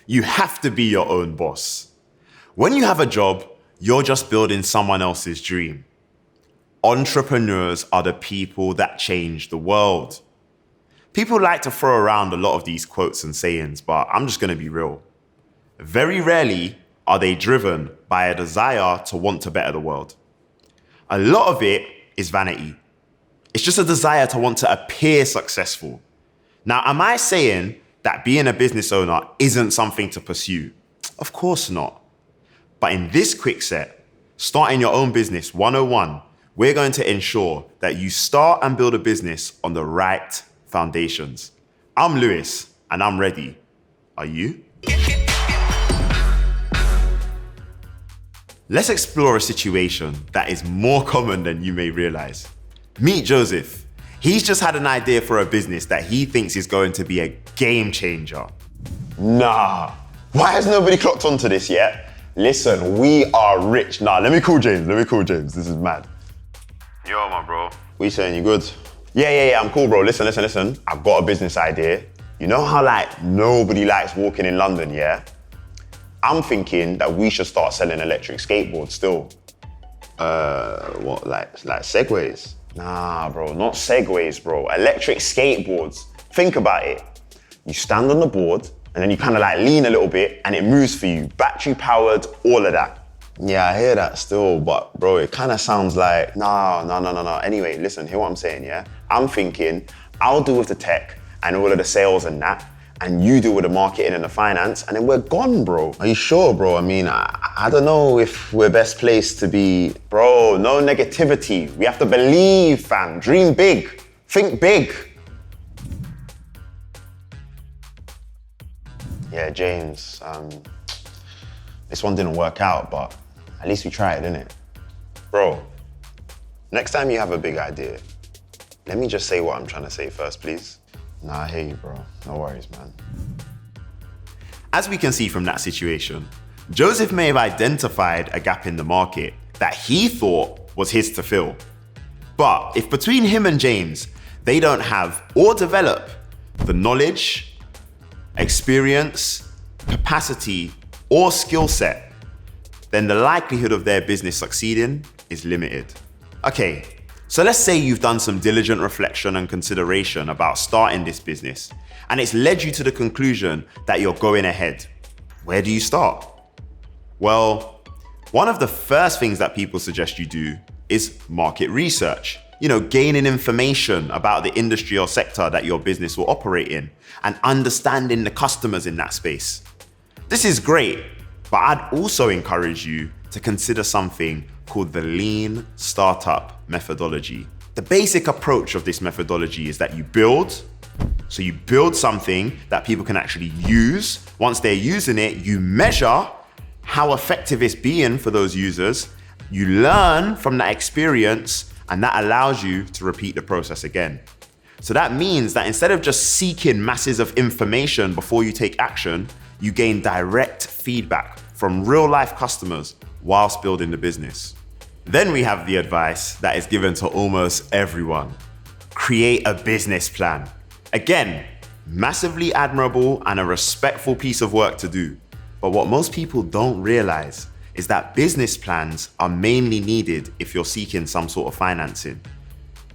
You have to be your own boss. When you have a job, you're just building someone else's dream. Entrepreneurs are the people that change the world. People like to throw around a lot of these quotes and sayings, but I'm just going to be real. Very rarely are they driven by a desire to want to better the world. A lot of it is vanity. It's just a desire to want to appear successful. Now, am I saying that being a business owner isn't something to pursue? Of course not. But in this quick set, starting your own business 101, we're going to ensure that you start and build a business on the right foundations. I'm Lewis, and I'm ready. Are you? Let's explore a situation that is more common than you may realize. Meet Joseph. He's just had an idea for a business that he thinks is going to be a game changer. Nah, why has nobody clocked onto this yet? Listen, we are rich. Nah, let me call James. This is mad. Yo, my bro. What you saying, you good? Yeah, I'm cool, bro. Listen. I've got a business idea. You know how nobody likes walking in London, yeah? I'm thinking that we should start selling electric skateboards still. What, like Segways? Nah, bro, not Segways, bro. Electric skateboards. Think about it. You stand on the board and then you kind of lean a little bit and it moves for you. Battery powered, all of that. Yeah, I hear that still, but bro, it kind of sounds like, no. Anyway, listen, hear what I'm saying, yeah? I'm thinking I'll deal with the tech and all of the sales and that, and you deal with the marketing and the finance, and then we're gone, bro. Are you sure, bro? I mean, I don't know if we're best placed to be... Bro, no negativity. We have to believe, fam. Dream big. Think big. Yeah, James, this one didn't work out, but at least we tried, innit? Bro, next time you have a big idea, let me just say what I'm trying to say first, please. Nah, I hear you, bro. No worries, man. As we can see from that situation, Joseph may have identified a gap in the market that he thought was his to fill. But if between him and James, they don't have or develop the knowledge, experience, capacity, or skill set, then the likelihood of their business succeeding is limited. Okay, so let's say you've done some diligent reflection and consideration about starting this business, and it's led you to the conclusion that you're going ahead. Where do you start? Well, one of the first things that people suggest you do is market research. Gaining information about the industry or sector that your business will operate in and understanding the customers in that space. This is great, but I'd also encourage you to consider something called the Lean Startup methodology. The basic approach of this methodology is that you build something that people can actually use. Once they're using it, you measure how effective it's being for those users. You learn from that experience, and that allows you to repeat the process again. So that means that instead of just seeking masses of information before you take action, you gain direct feedback from real life customers whilst building the business. Then we have the advice that is given to almost everyone. Create a business plan. Again, massively admirable and a respectful piece of work to do. But what most people don't realize is that business plans are mainly needed if you're seeking some sort of financing.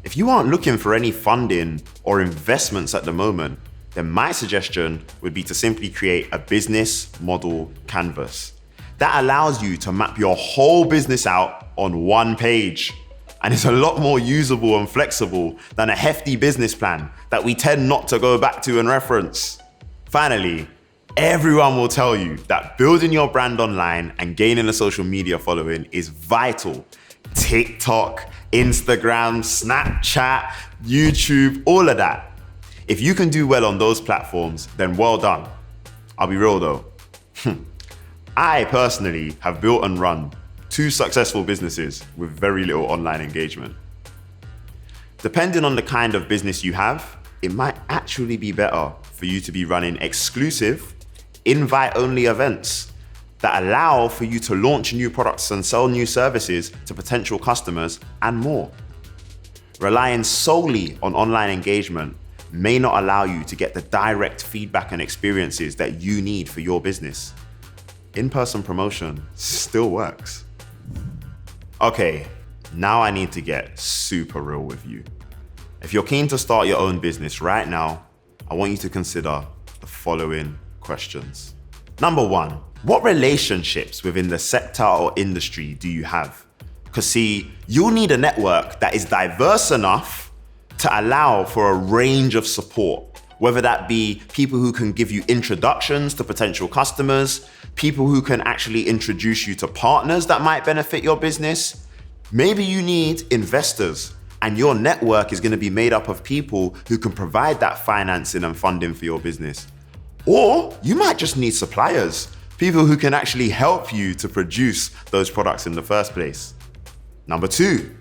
If you aren't looking for any funding or investments at the moment, then my suggestion would be to simply create a business model canvas. That allows you to map your whole business out on one page. And it's a lot more usable and flexible than a hefty business plan that we tend not to go back to and reference. Finally, everyone will tell you that building your brand online and gaining a social media following is vital. TikTok, Instagram, Snapchat, YouTube, all of that. If you can do well on those platforms, then well done. I'll be real though. I personally have built and run 2 successful businesses with very little online engagement. Depending on the kind of business you have, it might actually be better for you to be running exclusive, invite-only events that allow for you to launch new products and sell new services to potential customers and more. Relying solely on online engagement may not allow you to get the direct feedback and experiences that you need for your business. In-person promotion still works. Okay, now I need to get super real with you. If you're keen to start your own business right now, I want you to consider the following questions. Number one, what relationships within the sector or industry do you have? Because see, you'll need a network that is diverse enough to allow for a range of support, whether that be people who can give you introductions to potential customers, people who can actually introduce you to partners that might benefit your business. Maybe you need investors, and your network is going to be made up of people who can provide that financing and funding for your business. Or you might just need suppliers, people who can actually help you to produce those products in the first place. Number two,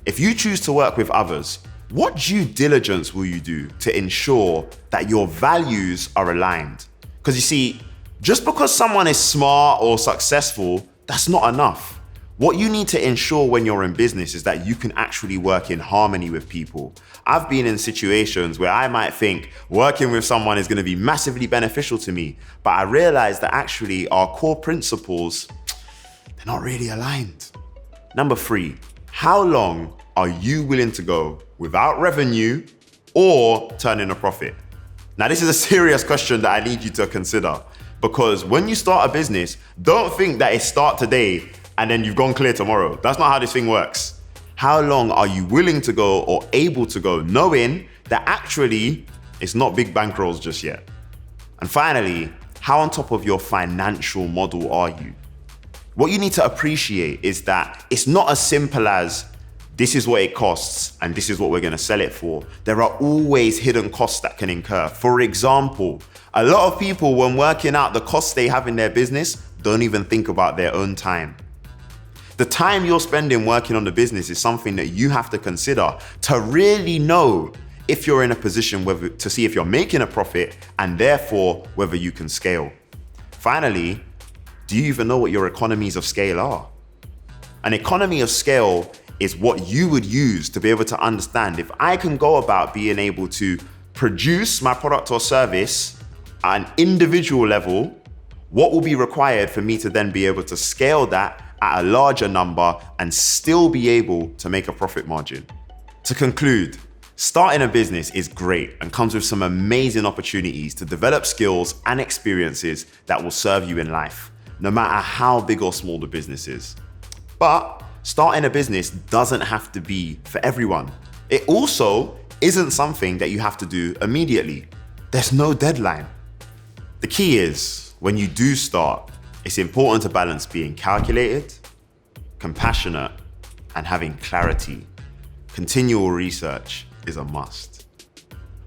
if you choose to work with others, what due diligence will you do to ensure that your values are aligned? Because you see, just because someone is smart or successful, that's not enough. What you need to ensure when you're in business is that you can actually work in harmony with people. I've been in situations where I might think working with someone is going to be massively beneficial to me, but I realize that actually our core principles, they're not really aligned. Number three, how long are you willing to go without revenue or turning a profit? Now, this is a serious question that I need you to consider, because when you start a business, don't think that it starts today and then you've gone clear tomorrow. That's not how this thing works. How long are you willing to go or able to go, knowing that actually it's not big bankrolls just yet? And finally, how on top of your financial model are you? What you need to appreciate is that it's not as simple as this is what it costs and this is what we're going to sell it for. There are always hidden costs that can incur. For example, a lot of people, when working out the costs they have in their business, don't even think about their own time. The time you're spending working on the business is something that you have to consider to really know if you're in a position to see if you're making a profit and therefore whether you can scale. Finally, do you even know what your economies of scale are? An economy of scale is what you would use to be able to understand if I can go about being able to produce my product or service at an individual level, what will be required for me to then be able to scale that at a larger number and still be able to make a profit margin. To conclude, starting a business is great and comes with some amazing opportunities to develop skills and experiences that will serve you in life, no matter how big or small the business is. But starting a business doesn't have to be for everyone. It also isn't something that you have to do immediately. There's no deadline. The key is, when you do start, it's important to balance being calculated, compassionate, and having clarity. Continual research is a must.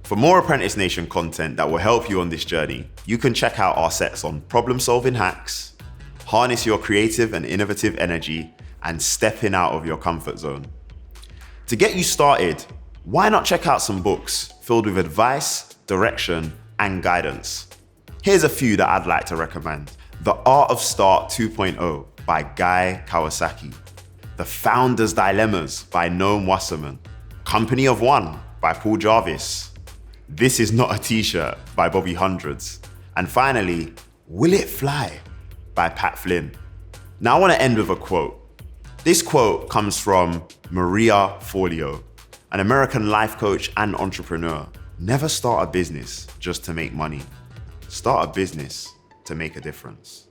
For more Apprentice Nation content that will help you on this journey, you can check out our sets on problem-solving hacks, harness your creative and innovative energy, and stepping out of your comfort zone. To get you started, why not check out some books filled with advice, direction, and guidance? Here's a few that I'd like to recommend. The Art of Start 2.0 by Guy Kawasaki. The Founder's Dilemmas by Noam Wasserman. Company of One by Paul Jarvis. This Is Not a T-Shirt by Bobby Hundreds. And finally, Will It Fly by Pat Flynn. Now I want to end with a quote. This quote comes from Maria Forleo, an American life coach and entrepreneur. Never start a business just to make money. Start a business to make a difference.